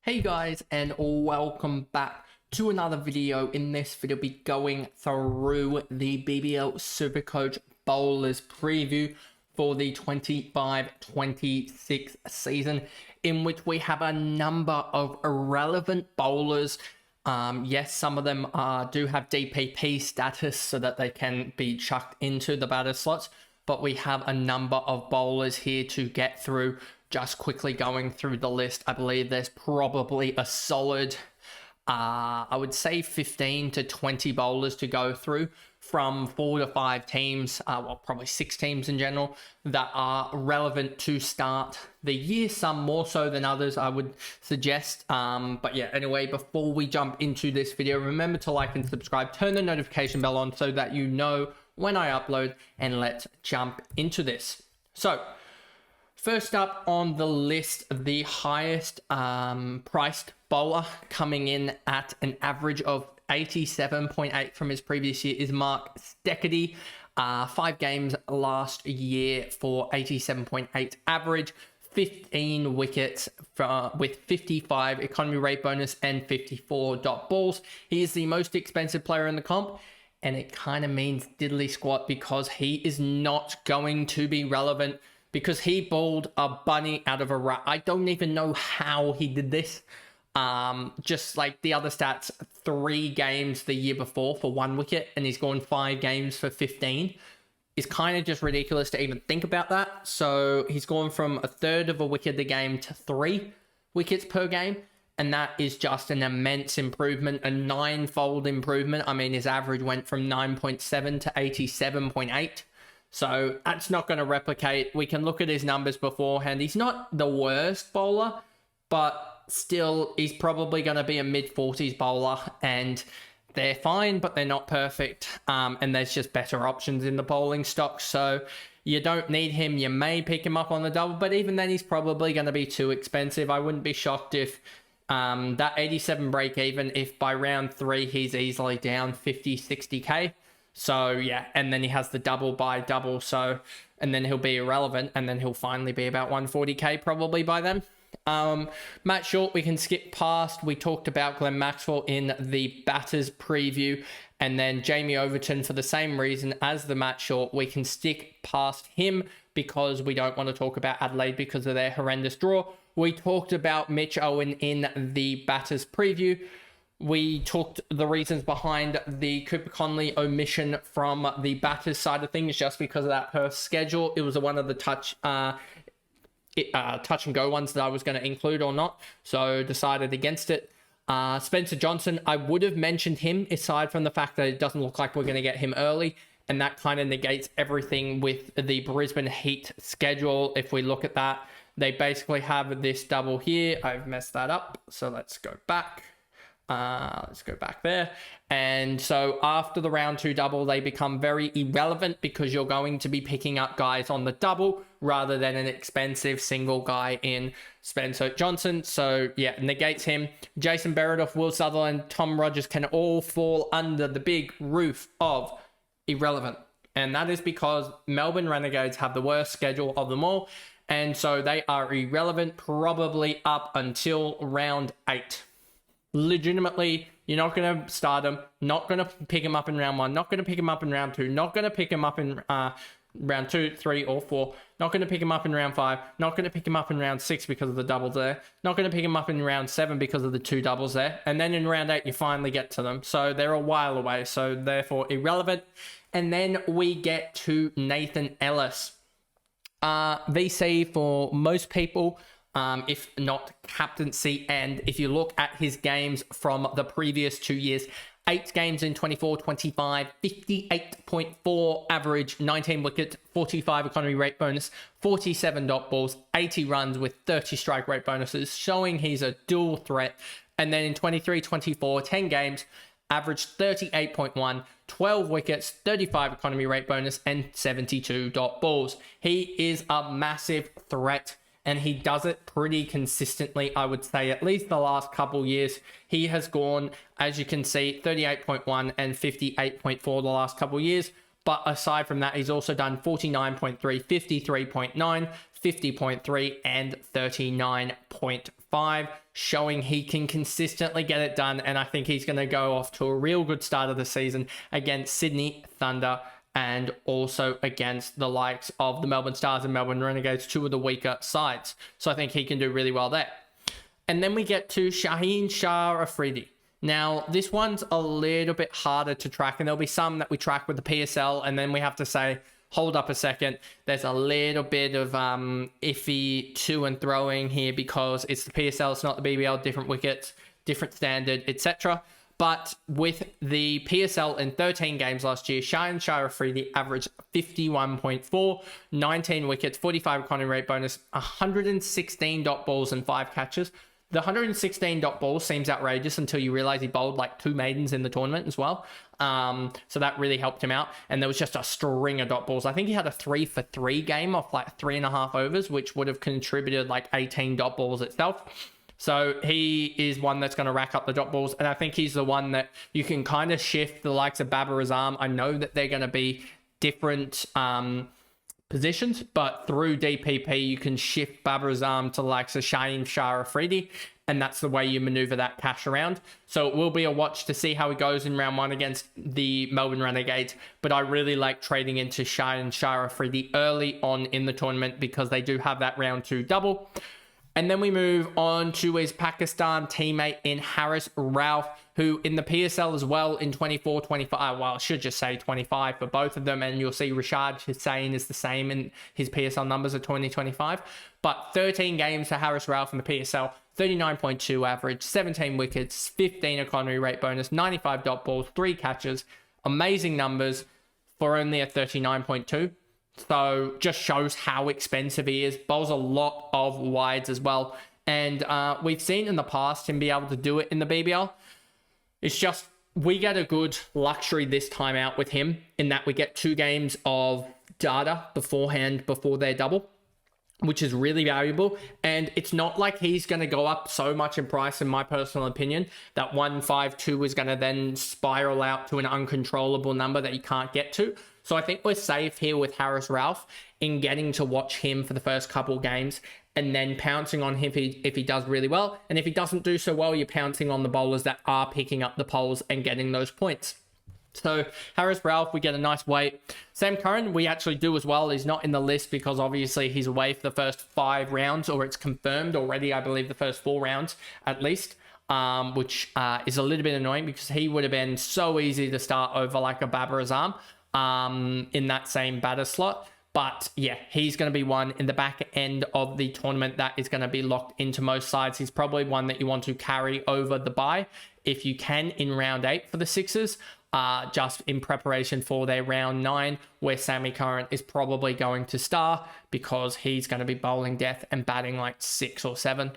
Hey guys, and welcome back to another video. In this video, we'll be going through the BBL SuperCoach Bowlers preview for the 25-26 season, in which we have a number of irrelevant bowlers. Yes, some of them do have DPP status so that they can be chucked into the batter slots, but we have a number of bowlers here to get through. Just quickly going through the list, I believe there's probably a solid, I would say 15 to 20 bowlers to go through from 4 to 5 teams, well, probably 6 teams in general, that are relevant to start the year, some more so than others, I would suggest. But yeah, anyway, before we jump into this video, remember to like and subscribe, turn the notification bell on so that you know when I upload, and let's jump into this. So, first up on the list, the highest priced bowler coming in at an average of 87.8 from his previous year is Mark Steckity. 5 games last year for 87.8 average, 15 wickets with 55 economy rate bonus and 54 dot balls. He is the most expensive player in the comp, and it kind of means diddly squat because he is not going to be relevant, because he bowled a bunny out of a rat. I don't even know how he did this. Just like the other stats, 3 games the year before for 1 wicket, and he's gone 5 games for 15. It's kind of just ridiculous to even think about that. So he's gone from a third of a wicket a game to 3 wickets per game. And that is just an immense improvement, a 9-fold improvement. I mean, his average went from 9.7 to 87.8. So that's not going to replicate. We can look at his numbers beforehand. He's not the worst bowler, but still, he's probably going to be a mid-40s bowler, and they're fine, but they're not perfect. And there's just better options in the bowling stock. So you don't need him. You may pick him up on the double, but even then, he's probably going to be too expensive. I wouldn't be shocked if that 87 break even, if by round 3, he's easily down 50, 60k. So yeah, and then he has the double by double, so, and then he'll be irrelevant, and then he'll finally be about 140k probably by then. Matt Short, we can skip past. We talked about Glenn Maxwell in the batters preview, and then Jamie Overton, for the same reason as the Matt Short, we can stick past him because we don't want to talk about Adelaide because of their horrendous draw. We talked about Mitch Owen in the batters preview. We talked the reasons behind the Cooper Conley omission from the batters side of things, just because of that Perth schedule. It was one of the touch and go ones that I was going to include or not, so decided against it. Spencer Johnson, I would have mentioned him, aside from the fact that it doesn't look like we're going to get him early, and that kind of negates everything with the Brisbane Heat schedule. If we look at that, they basically have this double here. I've messed that up, so let's go back. Let's go back there. And so after the round 2 double, they become very irrelevant because you're going to be picking up guys on the double rather than an expensive single guy in Spencer Johnson. So yeah, negates him. Jason Beredoff, Will Sutherland, Tom Rogers can all fall under the big roof of irrelevant. And that is because Melbourne Renegades have the worst schedule of them all. And so they are irrelevant probably up until round 8. Legitimately, you're not going to start him, not going to pick him up in round 1, not going to pick him up in round 2, not going to pick him up in round 2, 3, or 4, not going to pick him up in round 5, not going to pick him up in round 6 because of the doubles there, not going to pick him up in round 7 because of the 2 doubles there, and then in round 8 you finally get to them. So they're a while away, so therefore irrelevant. And then we get to Nathan Ellis. VC for most people, if not captaincy. And if you look at his games from the previous 2 years, 8 games in 24-25, 58.4 average, 19 wickets, 45 economy rate bonus, 47 dot balls, 80 runs with 30 strike rate bonuses, showing he's a dual threat. And then in 23-24, 10 games, averaged 38.1, 12 wickets, 35 economy rate bonus, and 72 dot balls. He is a massive threat, and he does it pretty consistently, I would say, at least the last couple years. He has gone, as you can see, 38.1 and 58.4 the last couple years. But aside from that, he's also done 49.3, 53.9, 50.3, and 39.5. 1.5, showing he can consistently get it done. And I think he's going to go off to a real good start of the season against Sydney Thunder and also against the likes of the Melbourne Stars and Melbourne Renegades, two of the weaker sides. So I think he can do really well there. And then we get to Shaheen Shah Afridi. Now, this one's a little bit harder to track, and there'll be some that we track with the PSL, and then we have to say, hold up a second, there's a little bit of iffy to and throwing here because it's the PSL, it's not the BBL, different wickets, different standard, etc. But with the PSL in 13 games last year, Shaheen Shah Afridi averaged 51.4, 19 wickets, 45 economy rate bonus, 116 dot balls and 5 catches. The 116 dot ball seems outrageous until you realize he bowled like 2 maidens in the tournament as well. So that really helped him out. And there was just a string of dot balls. I think he had a 3 for 3 game off like 3.5 overs, which would have contributed like 18 dot balls itself. So he is one that's going to rack up the dot balls. And I think he's the one that you can kind of shift the likes of Babar Azam. I know that they're going to be different positions, but through DPP you can shift Babar Azam to like Shaheen Shah Afridi, and that's the way you maneuver that cash around. So it will be a watch to see how he goes in round 1 against the Melbourne Renegades, but I really like trading into Shaheen Shah Afridi early on in the tournament because they do have that round 2 double. And then we move on to his Pakistan teammate in Haris Rauf, who in the PSL as well in 24, 25, well, I should just say 25 for both of them. And you'll see Rashad Hussain is the same in his PSL numbers of 2025. But 13 games for Haris Rauf in the PSL, 39.2 average, 17 wickets, 15 economy rate bonus, 95 dot balls, 3 catches. Amazing numbers for only a 39.2. So just shows how expensive he is. Bowls a lot of wides as well. And we've seen in the past him be able to do it in the BBL. It's just we get a good luxury this time out with him in that we get 2 games of data beforehand before their double, which is really valuable. And it's not like he's going to go up so much in price, in my personal opinion, that 152 is going to then spiral out to an uncontrollable number that you can't get to. So I think we're safe here with Haris Rauf in getting to watch him for the first couple games and then pouncing on him if he does really well. And if he doesn't do so well, you're pouncing on the bowlers that are picking up the polls and getting those points. So Haris Rauf, we get a nice weight. Sam Curran, we actually do as well. He's not in the list because obviously he's away for the first 5 rounds, or it's confirmed already, I believe, the first 4 rounds at least. Which is a little bit annoying because he would have been so easy to start over like a Babar Azam in that same batter slot. But yeah, he's going to be one in the back end of the tournament that is going to be locked into most sides. He's probably one that you want to carry over the bye if you can in round 8 for the Sixers, just in preparation for their round 9, where Sammy Curran is probably going to star because he's going to be bowling death and batting like 6 or 7.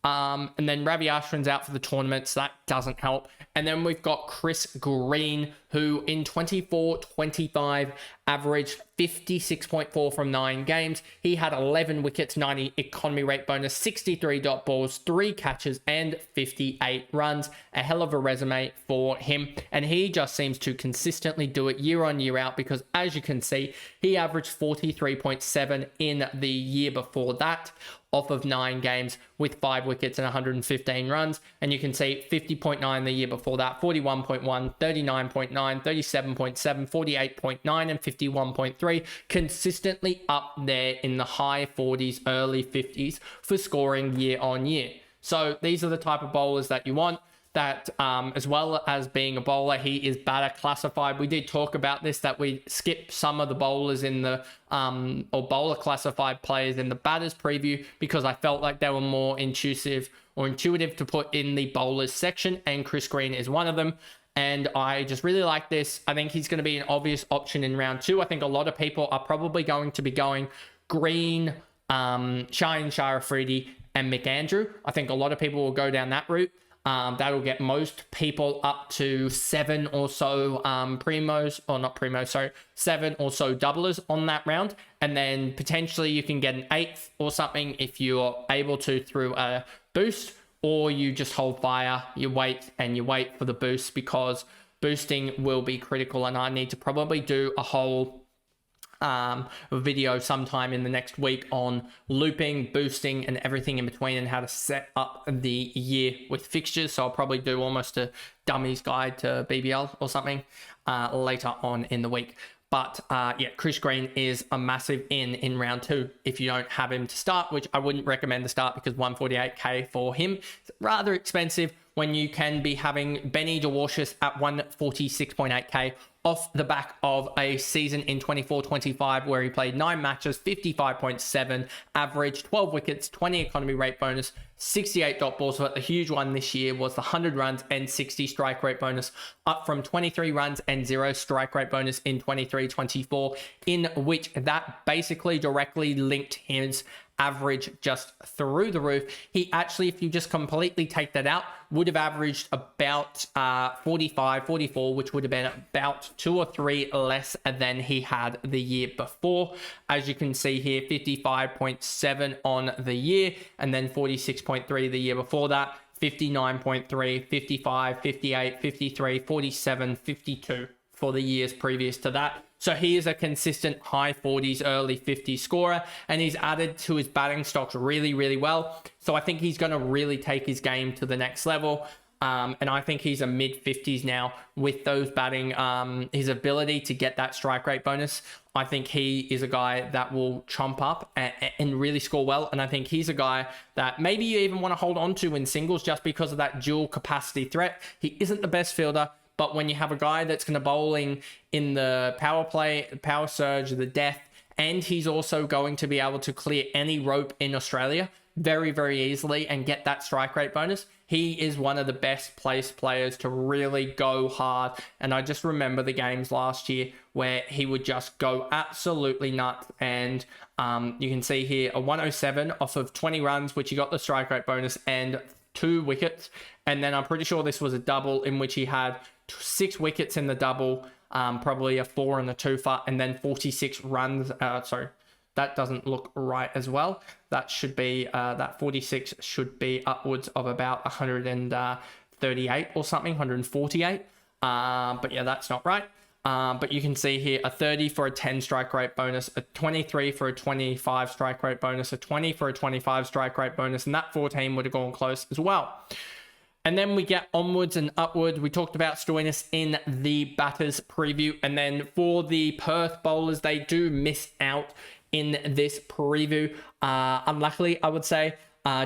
And then Ravi Ashwin's out for the tournament, so that doesn't help. And then we've got Chris Green, who in 24-25 averaged 56.4 from 9 games. He had 11 wickets, 90 economy rate bonus, 63 dot balls, 3 catches, and 58 runs. A hell of a resume for him. And he just seems to consistently do it year on, year out, because as you can see, he averaged 43.7 in the year before that, off of 9 games with 5 wickets and 115 runs. And you can see 50.9 the year before that, 41.1, 39.9, 37.7, 48.9, and 51.3, consistently up there in the high 40s, early 50s for scoring year on year. So these are the type of bowlers that you want. That as well as being a bowler, he is batter classified. We did talk about this, that we skipped some of the bowlers in the or bowler classified players in the batters preview because I felt like they were more intuitive to put in the bowlers section, and Chris Green is one of them. And I just really like this. I think he's going to be an obvious option in round 2. I think a lot of people are probably going to be going Green, Shaheen Shah Afridi, and McAndrew. I think a lot of people will go down that route. That'll get most people up to 7 or so seven or so doublers on that round. And then potentially you can get an 8th or something if you're able to through a boost, or you just hold fire, you wait for the boost, because boosting will be critical. And I need to probably do a whole video sometime in the next week on looping, boosting, and everything in between, and how to set up the year with fixtures. So I'll probably do almost a dummy's guide to BBL or something later on in the week. But yeah, Chris Green is a massive in round 2 if you don't have him to start, which I wouldn't recommend to start because 148k for him is rather expensive when you can be having Benny DeWarshus at 146.8k off the back of a season in 24-25 where he played 9 matches, 55.7 average, 12 wickets, 20 economy rate bonus, 68 dot balls. But the huge one this year was the 100 runs and 60 strike rate bonus, up from 23 runs and 0 strike rate bonus in 23-24, in which that basically directly linked his average just through the roof. He actually, if you just completely take that out, would have averaged about 45, 44, which would have been about 2 or 3 less than he had the year before. As you can see here, 55.7 on the year, and then 46.3 the year before that, 59.3, 55, 58, 53, 47, 52 for the years previous to that. So he is a consistent high 40s, early 50s scorer, and he's added to his batting stocks really, really well. So I think he's going to really take his game to the next level. And I think he's a mid 50s now with those batting, his ability to get that strike rate bonus. I think he is a guy that will chomp up and really score well. And I think he's a guy that maybe you even want to hold on to in singles just because of that dual capacity threat. He isn't the best fielder, but when you have a guy that's going to bowling in the power play, power surge, the death, and he's also going to be able to clear any rope in Australia very, very easily and get that strike rate bonus, he is one of the best placed players to really go hard. And I just remember the games last year where he would just go absolutely nuts. And you can see here a 107 off of 20 runs, which he got the strike rate bonus and 2 wickets. And then I'm pretty sure this was a double in which he had 6 wickets in the double, probably a 4 and a 2 for, and then 46 runs. Sorry, that doesn't look right as well. That should be, that 46 should be upwards of about 138 or something, 148. But yeah, that's not right. But you can see here a 30 for a 10 strike rate bonus, a 23 for a 25 strike rate bonus, a 20 for a 25 strike rate bonus, and that 14 would have gone close as well. And then we get onwards and upwards. We talked about Stoinis in the batters preview. And then for the Perth bowlers, they do miss out in this preview. Unluckily, I would say,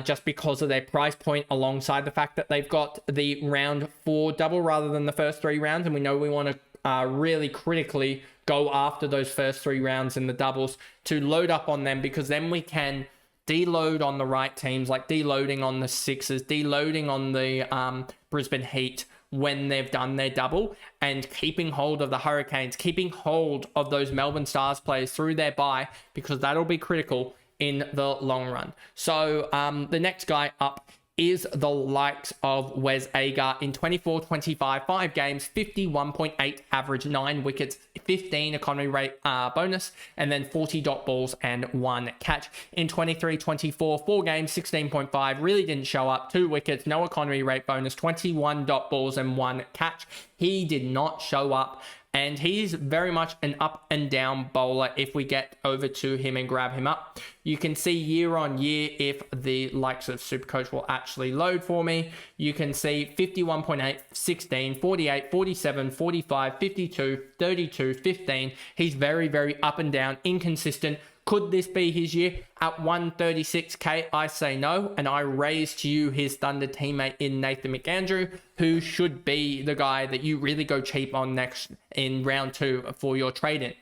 just because of their price point, alongside the fact that they've got the round 4 double rather than the first 3 rounds. And we know we want to really critically go after those first 3 rounds in the doubles to load up on them, because then we can deload on the right teams, like deloading on the Sixers, deloading on the Brisbane Heat when they've done their double, and keeping hold of the Hurricanes, keeping hold of those Melbourne Stars players through their bye, because that'll be critical in the long run. So the next guy up is the likes of Wes Agar in 24-25, 5 games, 51.8 average, 9 wickets, 15 economy rate bonus, and then 40 dot balls and 1 catch. In 23-24, 4 games, 16.5, really didn't show up, 2 wickets, no economy rate bonus, 21 dot balls and 1 catch. He did not show up. And he's very much an up and down bowler if we get over to him and grab him up. You can see year on year if the likes of SuperCoach will actually load for me. You can see 51.8, 16, 48, 47, 45, 52, 32, 15. He's very, very up and down, inconsistent. Could this be his year? At 136k, I say no, and I raise to you his Thunder teammate in Nathan McAndrew, who should be the guy that you really go cheap on next in round 2 for your trade-in.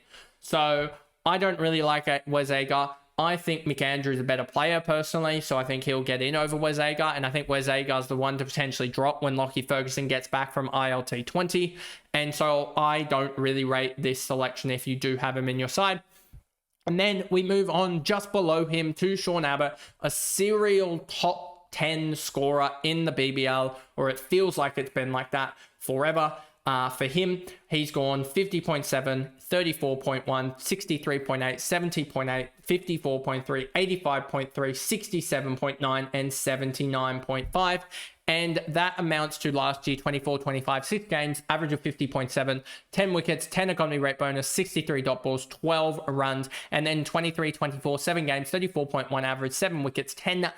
So I don't really like Wes Agar. I think McAndrew is a better player personally, so I think he'll get in over Wes Agar, and I think Wes Agar is the one to potentially drop when Lockie Ferguson gets back from ILT 20, and so I don't really rate this selection if you do have him in your side. And then we move on just below him to Sean Abbott, a serial top 10 scorer in the BBL, or it feels like it's been like that forever. For him, he's gone 50.7, 34.1, 63.8, 70.8, 54.3, 85.3, 67.9, and 79.5. And that amounts to last year, 24-25, 6 games, average of 50.7, 10 wickets, 10 economy rate bonus, 63 dot balls, 12 runs, and then 23-24, 7 games, 34.1 average, 7 wickets, 10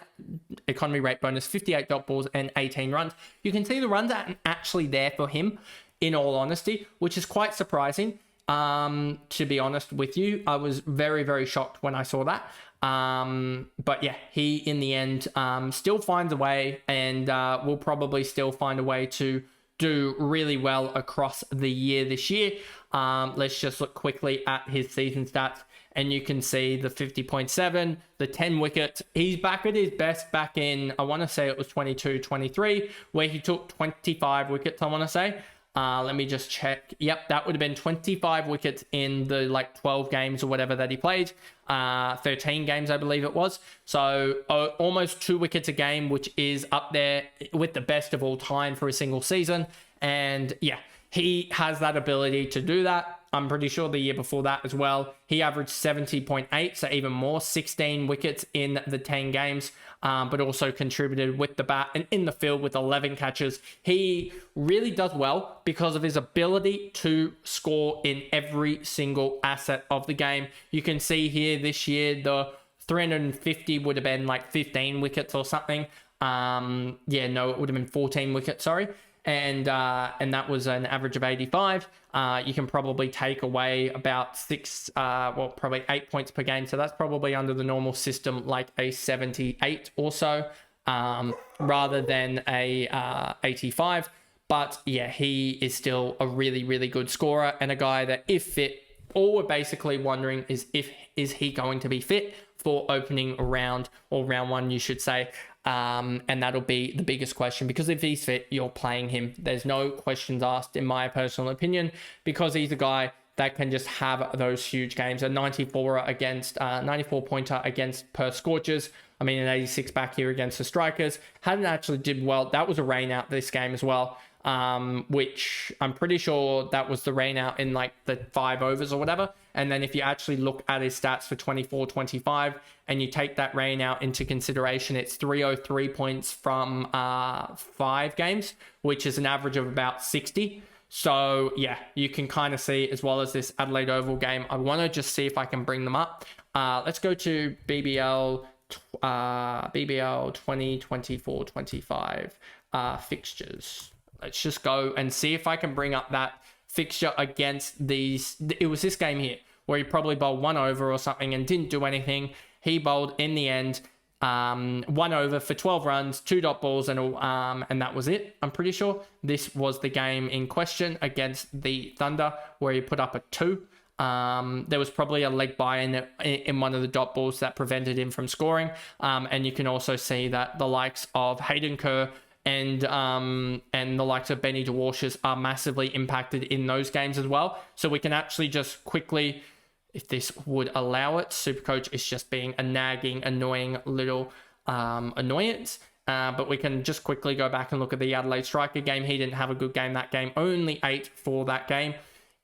economy rate bonus, 58 dot balls, and 18 runs. You can see the runs aren't actually there for him, in all honesty, which is quite surprising. To be honest with you, I was very, very shocked when I saw that. But yeah, he in the end still finds a way, and will probably still find a way to do really well across the year this year. Let's just look quickly at his season stats, and you can see the 50.7, the 10 wickets. He's back at his best back in, I want to say it was 22-23, where he took 25 wickets, I want to say. Let me just check. Yep, that would have been 25 wickets in the 12 games or whatever that he played. 13 games, I believe it was. So almost 2 wickets a game, which is up there with the best of all time for a single season. And yeah, he has that ability to do that. I'm pretty sure the year before that as well, he averaged 70.8, so even more, 16 wickets in the 10 games, but also contributed with the bat and in the field with 11 catches. He really does well because of his ability to score in every single asset of the game. You can see here this year, the 350 would have been 15 wickets or something. Yeah, no, it would have been 14 wickets, sorry. And that was an average of 85. You can probably take away about probably 8 points per game. So that's probably under the normal system, like a 78 or so, rather than a 85. But yeah, he is still a really, really good scorer, and a guy that if fit, all we're basically wondering is he going to be fit for opening round, or round 1, you should say. And that'll be the biggest question, because if he's fit, you're playing him. There's no questions asked, in my personal opinion, because he's a guy that can just have those huge games. A 94 pointer against per Scorchers. I mean, an 86 back here against the Strikers. Hadn't actually did well. That was a rain out this game as well. Which I'm pretty sure that was the rain out in the 5 overs or whatever. And then if you actually look at his stats for 24-25 and you take that rain out into consideration, it's 303 points from 5 games, which is an average of about 60. So yeah, you can kind of see, as well as this Adelaide Oval game. I want to just see if I can bring them up. Let's go to BBL 2024-25 fixtures. Let's just go and see if I can bring up that fixture against these. It was this game here where he probably bowled 1 over or something and didn't do anything. He bowled in the end 1 over for 12 runs, 2 dot balls, and that was it. I'm pretty sure this was the game in question against the Thunder, where he put up a 2. There was probably a leg by in one of the dot balls that prevented him from scoring. And you can also see that the likes of Hayden Kerr and the likes of Benny DeWarshes are massively impacted in those games as well. So we can actually just quickly, if this would allow it, SuperCoach is just being a nagging, annoying little annoyance. But we can just quickly go back and look at the Adelaide Striker game. He didn't have a good game that game, only 8 for that game.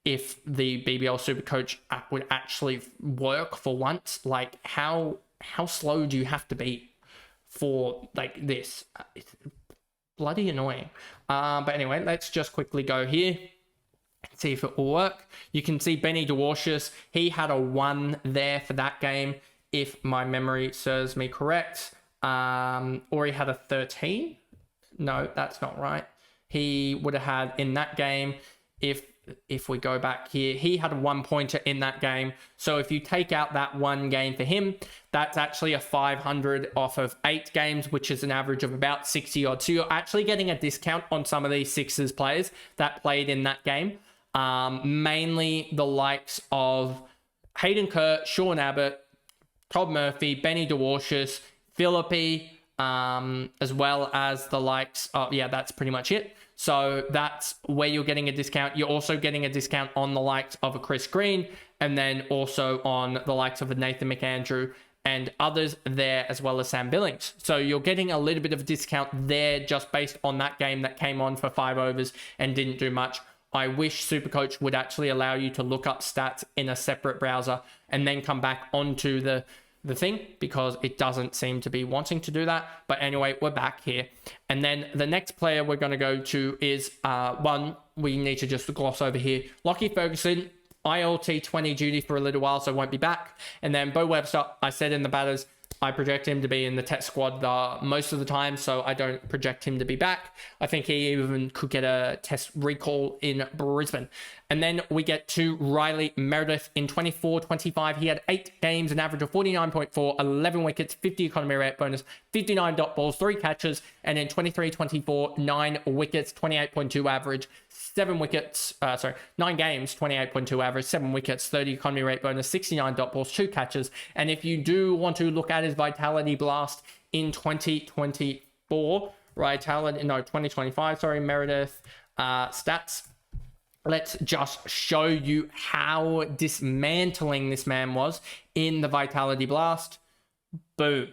If the BBL SuperCoach app would actually work for once, how slow do you have to be for this? It's bloody annoying. But anyway, let's just quickly go here and see if it will work. You can see Benny DeWarshes, he had a 1 there for that game, if my memory serves me correct. Or he had a 13. No, that's not right. He would have had in that game, if we go back here, he had a 1 pointer in that game. So if you take out that 1 game for him, that's actually a 500 off of 8 games, which is an average of about 60 odd. So you're actually getting a discount on some of these Sixers players that played in that game. Mainly the likes of Hayden Kerr, Sean Abbott, Todd Murphy, Benny DeWarshes, Philippi, as well as the likes of, yeah, that's pretty much it. So that's where you're getting a discount. You're also getting a discount on the likes of a Chris Green, and then also on the likes of a Nathan McAndrew and others there, as well as Sam Billings. So you're getting a little bit of a discount there just based on that game that came on for 5 overs and didn't do much. I wish SuperCoach would actually allow you to look up stats in a separate browser and then come back onto the the thing because it doesn't seem to be wanting to do that. But anyway, we're back here. And then the next player we're going to go to is one we need to just gloss over here. Lockie Ferguson, ILT 20 duty for a little while, so won't be back. And then Bo Webster, I said in the batters, I project him to be in the test squad most of the time, so I don't project him to be back. I think he even could get a test recall in Brisbane. And then we get to Riley Meredith in 24-25. He had 8 games, an average of 49.4, 11 wickets, 50 economy rate bonus, 59 dot balls, 3 catches. And in 23-24, 9 wickets, 28.2 average, 9 games, 28.2 average, 7 wickets, 30 economy rate bonus, 69 dot balls, 2 catches. And if you do want to look at his vitality blast in 2024, 2025, Meredith stats, let's just show you how dismantling this man was in the vitality blast. Boom.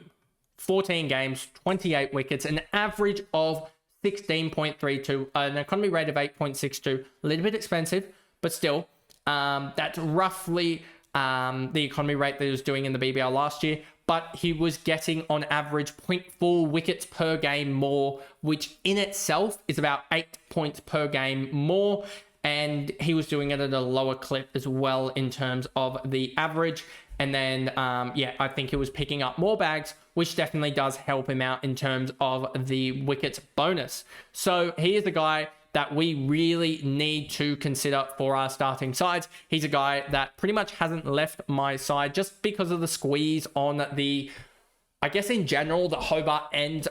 14 games, 28 wickets, an average of 16.32, an economy rate of 8.62, a little bit expensive, but still, that's roughly the economy rate that he was doing in the BBL last year, but he was getting on average 0.4 wickets per game more, which in itself is about 8 points per game more, and he was doing it at a lower clip as well in terms of the average. And then, I think he was picking up more bags, which definitely does help him out in terms of the wickets bonus. So he is the guy that we really need to consider for our starting sides. He's a guy that pretty much hasn't left my side just because of the squeeze on the, I guess in general, the Hobart and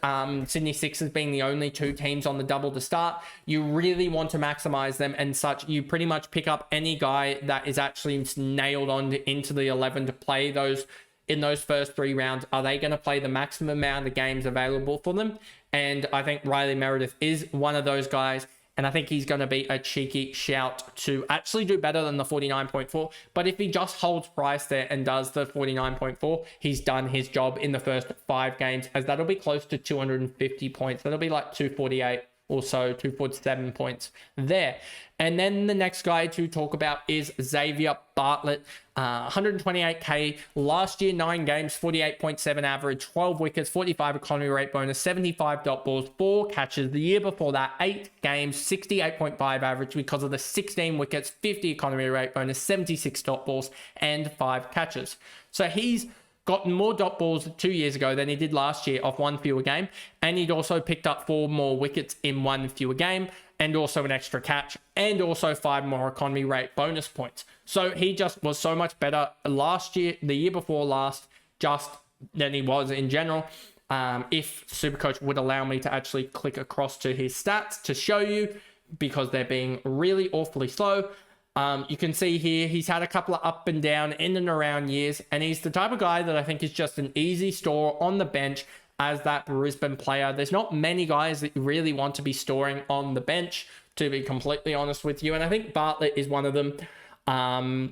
Sydney Sixers being the only 2 teams on the double to start. You really want to maximize them and such. You pretty much pick up any guy that is actually nailed on into the 11 to play those in those first 3 rounds. Are they going to play the maximum amount of games available for them? And I think Riley Meredith is one of those guys. And I think he's going to be a cheeky shout to actually do better than the 49.4. But if he just holds price there and does the 49.4, he's done his job in the first 5 games, as that'll be close to 250 points. That'll be like 248 or so, 247 points there. And then the next guy to talk about is Xavier Bartlett. 128k last year, 9 games, 48.7 average, 12 wickets, 45 economy rate bonus, 75 dot balls, 4 catches. The year before that, 8 games, 68.5 average because of the 16 wickets, 50 economy rate bonus, 76 dot balls, and 5 catches. So he's gotten more dot balls 2 years ago than he did last year off 1 fewer game, and he'd also picked up 4 more wickets in 1 fewer game, and also an extra catch, and also 5 more economy rate bonus points. So he just was so much better last year, the year before last, just than he was in general. If SuperCoach would allow me to actually click across to his stats to show you, because they're being really awfully slow. You can see here, he's had a couple of up and down in and around years, and he's the type of guy that I think is just an easy store on the bench as that Brisbane player. There's not many guys that you really want to be storing on the bench, to be completely honest with you. And I think Bartlett is one of them,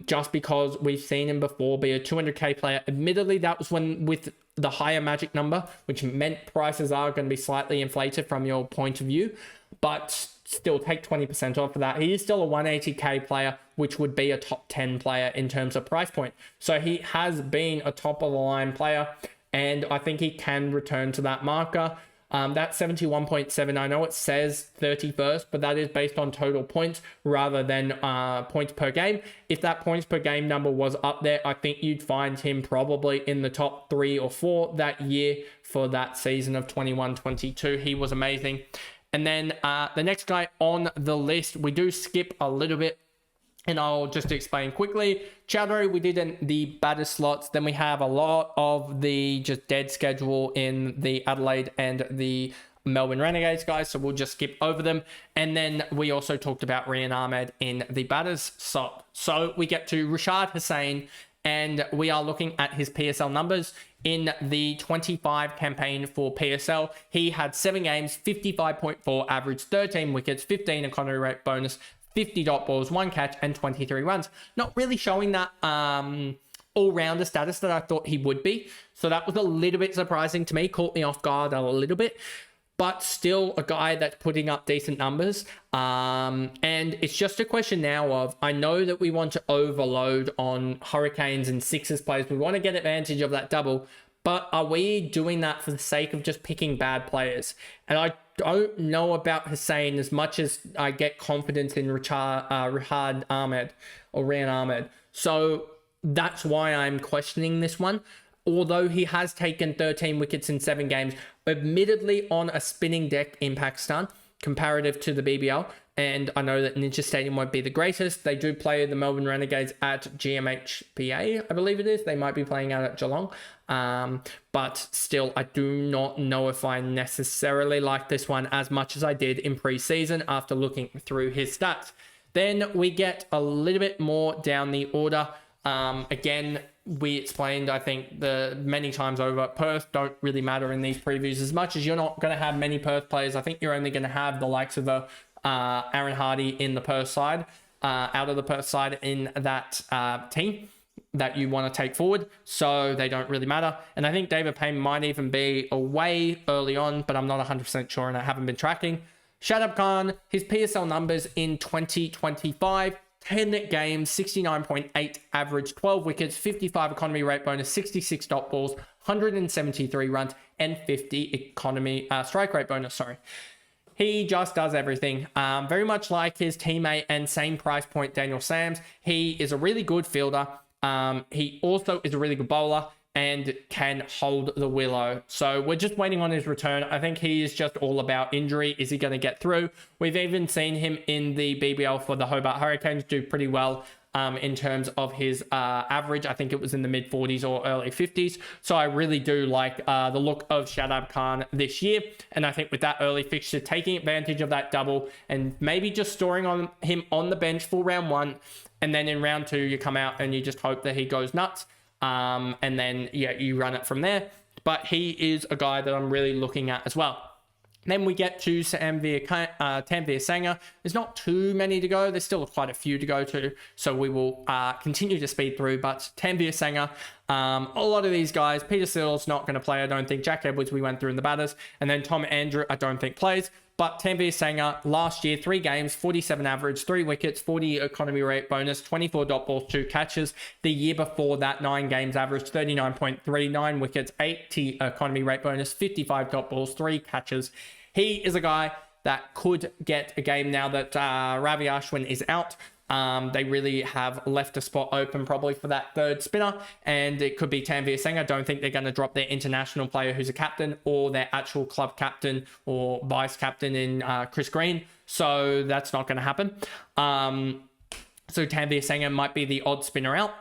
just because we've seen him before be a 200k player. Admittedly, that was when with the higher magic number, which meant prices are going to be slightly inflated from your point of view, but still take 20% off of that. He is still a 180k player, which would be a top 10 player in terms of price point. So he has been a top of the line player, and I think he can return to that marker. That 71.7, I know it says 31st, but that is based on total points rather than points per game. If that points per game number was up there, I think you'd find him probably in the top 3 or 4 that year for that season of 21-22. He was amazing. And then the next guy on the list, we do skip a little bit, and I'll just explain quickly. Chowdhury, we did in the batter slots. Then we have a lot of the just dead schedule in the Adelaide and the Melbourne Renegades guys, so we'll just skip over them. And then we also talked about Rian Ahmed in the batters slot. So we get to Rashad Hussain, and we are looking at his PSL numbers. In the 25 campaign for PSL, he had 7 games, 55.4 average, 13 wickets, 15 economy rate bonus, 50 dot balls, 1 catch, and 23 runs. Not really showing that all-rounder status that I thought he would be. So that was a little bit surprising to me, caught me off guard a little bit. but still a guy that's putting up decent numbers. And it's just a question now of, I know that we want to overload on Hurricanes and Sixers players. We want to get advantage of that double, but are we doing that for the sake of just picking bad players? And I don't know about Hussein as much as I get confidence in Riyad Ahmed or Ryan Ahmed. So that's why I'm questioning this one. Although he has taken 13 wickets in 7 games, admittedly on a spinning deck in Pakistan, comparative to the BBL. And I know that Ninja Stadium won't be the greatest. They do play the Melbourne Renegades at GMHBA, I believe it is. They might be playing out at Geelong. But still, I do not know if I necessarily like this one as much as I did in pre-season after looking through his stats. Then we get a little bit more down the order. Again, we explained, I think, the many times over, Perth don't really matter in these previews as much as you're not going to have many Perth players. I think you're only going to have the likes of Aaron Hardy in the Perth side, out of the Perth side in that team that you want to take forward. So they don't really matter. And I think David Payne might even be away early on, but I'm not 100% sure and I haven't been tracking. Shadab Khan, his PSL numbers in 2025, 10 games, 69.8 average, 12 wickets, 55 economy rate bonus, 66 dot balls, 173 runs, and 50 economy strike rate bonus, sorry. He just does everything. Very much like his teammate and same price point, Daniel Sams. He is a really good fielder. He also is a really good bowler and can hold the willow. So we're just waiting on his return. I think he is just all about injury. Is he going to get through? We've even seen him in the BBL for the Hobart Hurricanes do pretty well in terms of his average. I think it was in the mid 40s or early 50s. So I really do like the look of Shadab Khan this year. And I think with that early fixture, taking advantage of that double and maybe just storing on him on the bench for round 1. And then in round 2, you come out and you just hope that he goes nuts. And then, yeah, you run it from there. But he is a guy that I'm really looking at as well. Then we get to Tanveer Sangha. There's not too many to go. There's still quite a few to go to. So we will continue to speed through. But Tanveer Sangha, a lot of these guys, Peter Sill's not going to play, I don't think. Jack Edwards, we went through in the batters. And then Tom Andrew, I don't think plays. But Tanveer Sangha, last year, 3 games, 47 average, 3 wickets, 40 economy rate bonus, 24 dot balls, 2 catches. The year before that, 9 games average, 39.3, 9 wickets, 80 economy rate bonus, 55 dot balls, 3 catches. He is a guy that could get a game now that Ravi Ashwin is out. They really have left a spot open probably for that third spinner, and it could be Tanveer Sangha. I don't think they're going to drop their international player who's a captain or their actual club captain or vice captain in Chris Green. So that's not going to happen. So Tanveer Sangha might be the odd spinner out.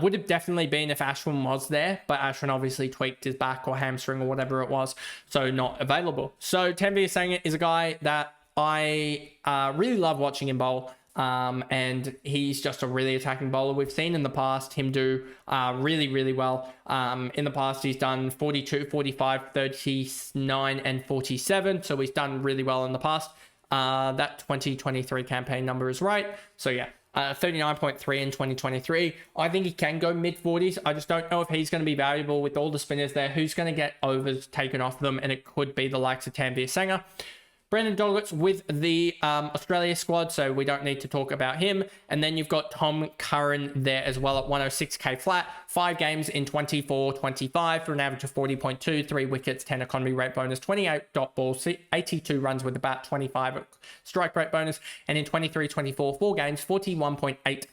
Would have definitely been if Ashwin was there, but Ashwin obviously tweaked his back or hamstring or whatever it was, so not available. So Tanveer Sangha is a guy that I really love watching him bowl. And he's just a really attacking bowler. We've seen in the past him do really, really well. In the past, he's done 42, 45, 39, and 47. So he's done really well in the past. That 2023 campaign number is right. So yeah, 39.3 in 2023. I think he can go mid 40s. I just don't know if he's going to be valuable with all the spinners there. Who's going to get overs taken off them? And it could be the likes of Tanveer Sangha. Brendan Doggett's with the Australia squad, so we don't need to talk about him. And then you've got Tom Curran there as well at 106k flat. 5 games in 24-25 for an average of 40.2, 3 wickets, 10 economy rate bonus, 28 dot balls, 82 runs with the bat, 25 strike rate bonus. And in 23-24, 4 games, 41.8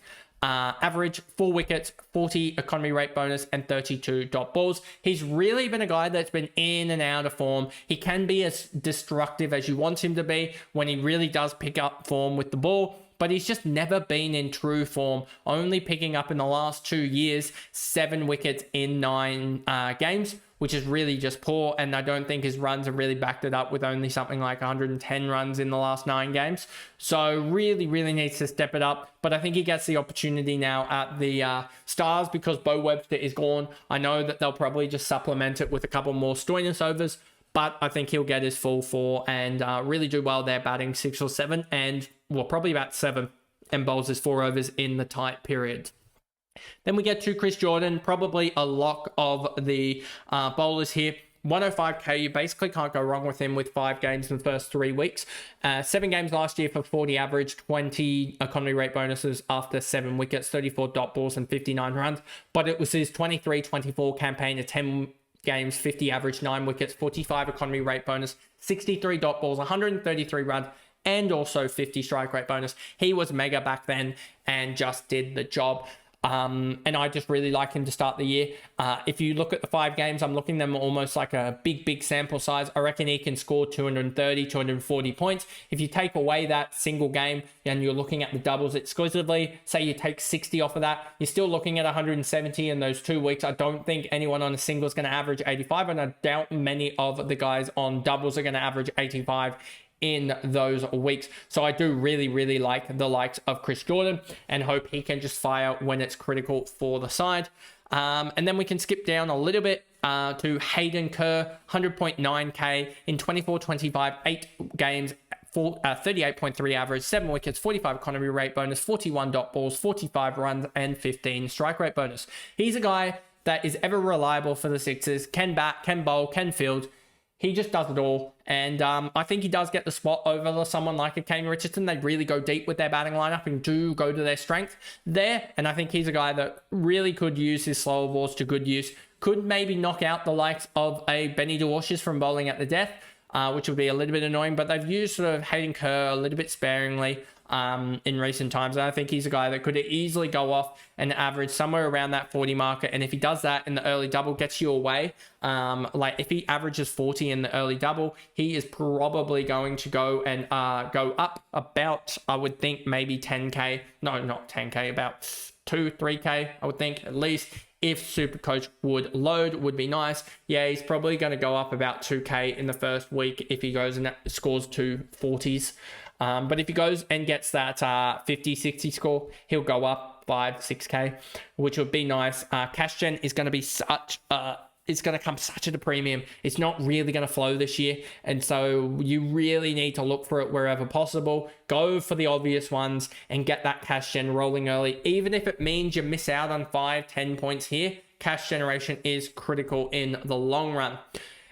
average, 4 wickets, 40 economy rate bonus, and 32 dot balls. He's really been a guy that's been in and out of form. He can be as destructive as you want him to be when he really does pick up form with the ball, but he's just never been in true form, only picking up in the last 2 years 7 wickets in 9 games, which is really just poor. And I don't think his runs have really backed it up with only something like 110 runs in the last 9 games. So really, really needs to step it up. But I think he gets the opportunity now at the Stars because Bo Webster is gone. I know that they'll probably just supplement it with a couple more Stoinis overs, but I think he'll get his full 4 and really do well there, batting 6 or 7 and, well, probably about 7, and bowls his 4 overs in the tight period. Then we get to Chris Jordan, probably a lock of the bowlers here. 105k, you basically can't go wrong with him with 5 games in the first 3 weeks. 7 games last year for 40 average, 20 economy rate bonuses after 7 wickets, 34 dot balls and 59 runs. But it was his 23-24 campaign of 10 games, 50 average, 9 wickets, 45 economy rate bonus, 63 dot balls, 133 runs, and also 50 strike rate bonus. He was mega back then and just did the job. And I just really like him to start the year. If you look at the 5 games, I'm looking at them almost like a big sample size. I reckon he can score 230, 240 points. If you take away that single game and you're looking at the doubles exclusively, say you take 60 off of that, you're still looking at 170 in those 2 weeks. I don't think anyone on a single is going to average 85, and I doubt many of the guys on doubles are going to average 85 in those weeks. So I do really like the likes of Chris Jordan and hope he can just fire when it's critical for the side. And then we can skip down a little bit to Hayden Kerr, 100.9k in 24-25, 8 games, 38.3 average, 7 wickets, 45 economy rate bonus, 41 dot balls, 45 runs, and 15 strike rate bonus. He's a guy that is ever reliable for the Sixers, can bat, can bowl, can field. He just does it all. And I think he does get the spot over someone like a Kane Richardson. They really go deep with their batting lineup and do go to their strength there. And I think he's a guy that really could use his slower balls to good use. Could maybe knock out the likes of a Benny DeWash's from bowling at the death, which would be a little bit annoying. But they've used sort of Hayden Kerr a little bit sparingly in recent times. And I think he's a guy that could easily go off and average somewhere around that 40 marker. And if he does that in the early double, gets you away, like if he averages 40 in the early double, he is probably going to go and go up about, I would think, maybe 10k. No, not 10k, about 3k, I would think, at least. If SuperCoach would load, would be nice. Yeah, he's probably going to go up about 2k in the first week if he goes and scores 240s. But if he goes and gets that 50, 60 score, he'll go up 5, 6k, which would be nice. Cash gen is going to be it's going to come such at a premium. It's not really going to flow this year. And so you really need to look for it wherever possible. Go for the obvious ones and get that cash gen rolling early. Even if it means you miss out on 5, 10 points here, cash generation is critical in the long run.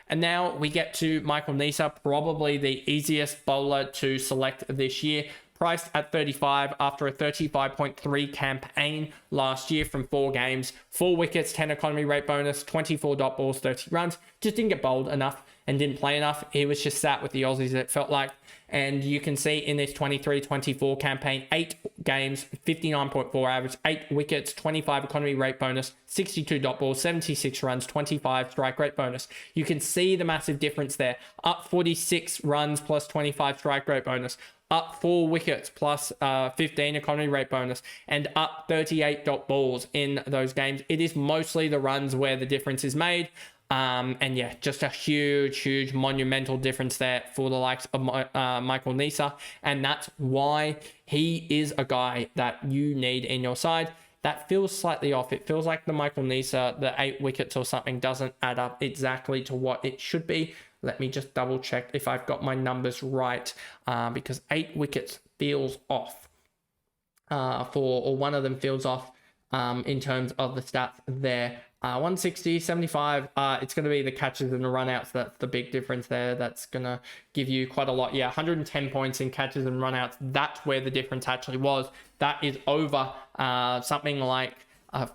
And now we get to Michael Neser, probably the easiest bowler to select this year. Priced at 35 after a 35.3 campaign last year from 4 games. 4 wickets, 10 economy rate bonus, 24 dot balls, 30 runs. Just didn't get bowled enough and didn't play enough. He was just sat with the Aussies, it felt like. And you can see in this 23-24 campaign, 8 games, 59.4 average, 8 wickets, 25 economy rate bonus, 62 dot balls, 76 runs, 25 strike rate bonus. You can see the massive difference there. Up 46 runs plus 25 strike rate bonus. Up 4 wickets plus 15 economy rate bonus, and up 38 dot balls in those games. It is mostly the runs where the difference is made. And yeah, just a huge monumental difference there for the likes of Michael Neser. And that's why he is a guy that you need in your side. That feels slightly off. It feels like the Michael Neser, the 8 wickets or something, doesn't add up exactly to what it should be. Let me just double check if I've got my numbers right, because 8 wickets feels off or one of them feels off in terms of the stats there. 160, 75, it's going to be the catches and the runouts. That's the big difference there. That's going to give you quite a lot. Yeah, 110 points in catches and runouts. That's where the difference actually was. That is over something like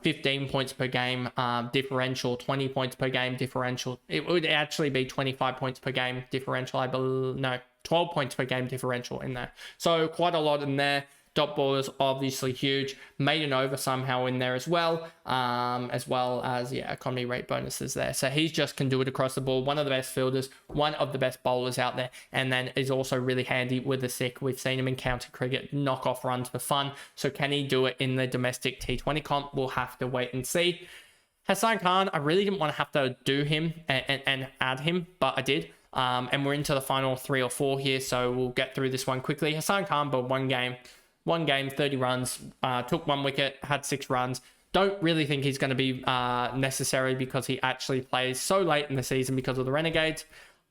15 points per game differential, 20 points per game differential. It would actually be 25 points per game differential, I believe. No, 12 points per game differential in there. So quite a lot in there. Dot ball is obviously huge. Made an over somehow in there as well as yeah, economy rate bonuses there. So he just can do it across the ball. One of the best fielders, one of the best bowlers out there, and then is also really handy with the stick. We've seen him in county cricket, knock off runs for fun. So can he do it in the domestic T20 comp? We'll have to wait and see. Hassan Khan, I really didn't want to have to do him and add him, but I did. And we're into the final 3 or 4 here, so we'll get through this one quickly. Hassan Khan, but one game, 30 runs, took 1 wicket, had 6 runs. Don't really think he's going to be necessary because he actually plays so late in the season because of the Renegades.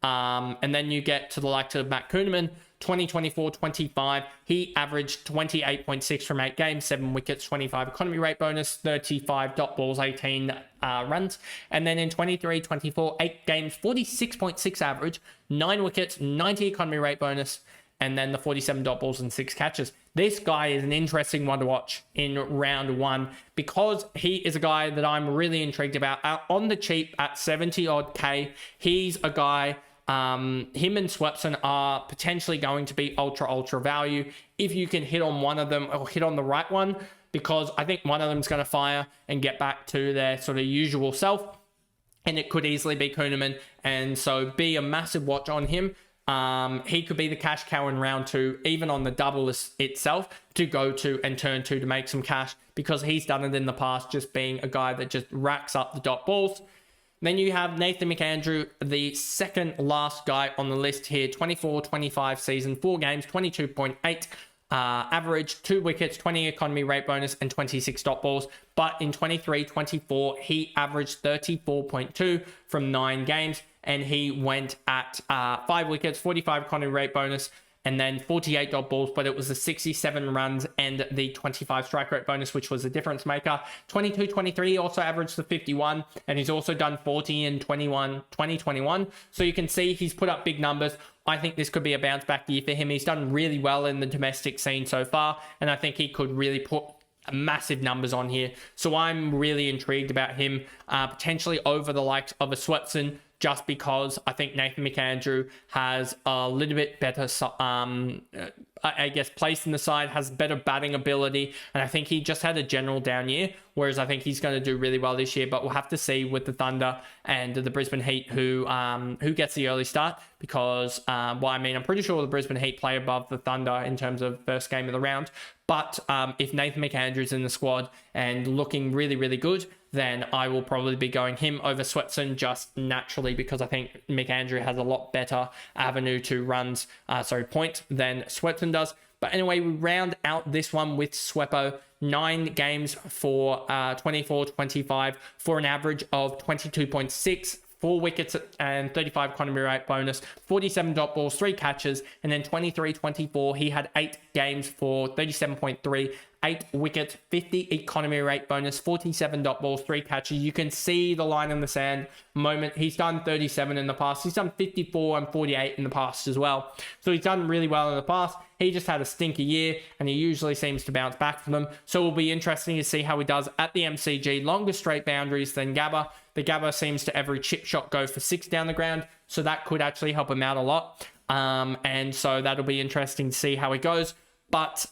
And then you get to the likes of Matt Kuhneman, 2024-25. He averaged 28.6 from 8 games, 7 wickets, 25 economy rate bonus, 35 dot balls, 18 runs. And then in 23-24, 8 games, 46.6 average, 9 wickets, 90 economy rate bonus, and then the 47 dot balls and 6 catches. This guy is an interesting one to watch in round 1 because he is a guy that I'm really intrigued about. On the cheap at 70 odd K, he's a guy, him and Swepson are potentially going to be ultra value if you can hit on one of them or hit on the right one, because I think one of them is going to fire and get back to their sort of usual self, and it could easily be Kuhneman, and so be a massive watch on him. He could be the cash cow in round 2, even on the double itself, to go to and turn to make some cash, because he's done it in the past, just being a guy that just racks up the dot balls. Then you have Nathan McAndrew, the second last guy on the list here, 24-25 season, 4 games, 22.8 average, 2 wickets, 20 economy rate bonus, and 26 dot balls. But in 23-24, he averaged 34.2 from 9 games, and he went at 5 wickets, 45 economy rate bonus, and then 48 dot balls, but it was the 67 runs and the 25 strike rate bonus, which was the difference maker. 22-23, he also averaged the 51, and he's also done 40 in 2021. So you can see he's put up big numbers. I think this could be a bounce back year for him. He's done really well in the domestic scene so far, and I think he could really put massive numbers on here. So I'm really intrigued about him, potentially over the likes of a Swepson, just because I think Nathan McAndrew has a little bit better, I guess, place in the side, has better batting ability, and I think he just had a general down year, whereas I think he's going to do really well this year. But we'll have to see with the Thunder and the Brisbane Heat who gets the early start, because, I'm pretty sure the Brisbane Heat play above the Thunder in terms of first game of the round. But if Nathan McAndrew's in the squad and looking really good, then I will probably be going him over Swepson just naturally, because I think McAndrew has a lot better avenue to point than Swepson does. But anyway, we round out this one with Sweppo. 9 games for 24-25 for an average of 22.6. 4 wickets and 35 economy rate bonus, 47 dot balls, 3 catches, and then 23-24, he had 8 games for 37.3, 8 wickets, 50 economy rate bonus, 47 dot balls, 3 catches. You can see the line in the sand moment. He's done 37 in the past. He's done 54 and 48 in the past as well. So he's done really well in the past. He just had a stinker year, and he usually seems to bounce back from them. So it will be interesting to see how he does at the MCG. Longer straight boundaries than Gabba. The Gabba seems to every chip shot go for 6 down the ground, so that could actually help him out a lot. And so that'll be interesting to see how he goes. But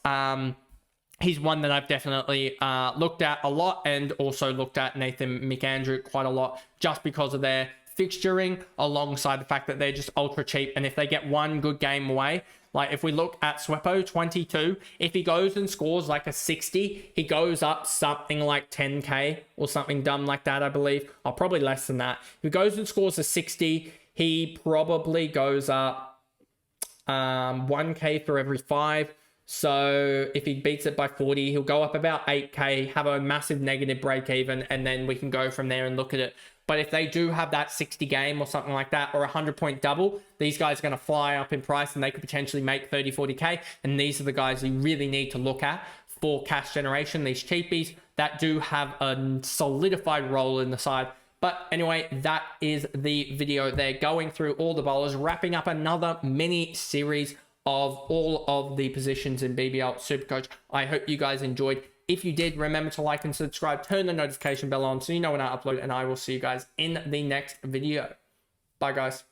he's one that I've definitely looked at a lot, and also looked at Nathan McAndrew quite a lot, just because of their fixturing, alongside the fact that they're just ultra cheap. And if they get one good game away, like if we look at Sweppo 22, if he goes and scores like a 60, he goes up something like 10k or something dumb like that, I believe, or probably less than that. If he goes and scores a 60, he probably goes up 1k for every 5. So if he beats it by 40, he'll go up about 8k, have a massive negative break even, and then we can go from there and look at it. But if they do have that 60 game or something like that, or a 100-point double, these guys are going to fly up in price, and they could potentially make 30, 40k. And these are the guys you really need to look at for cash generation, these cheapies that do have a solidified role in the side. But anyway, that is the video there, going through all the bowlers, wrapping up another mini series of all of the positions in BBL SuperCoach. I hope you guys enjoyed. If you did, remember to like and subscribe, turn the notification bell on so you know when I upload, and I will see you guys in the next video. Bye, guys.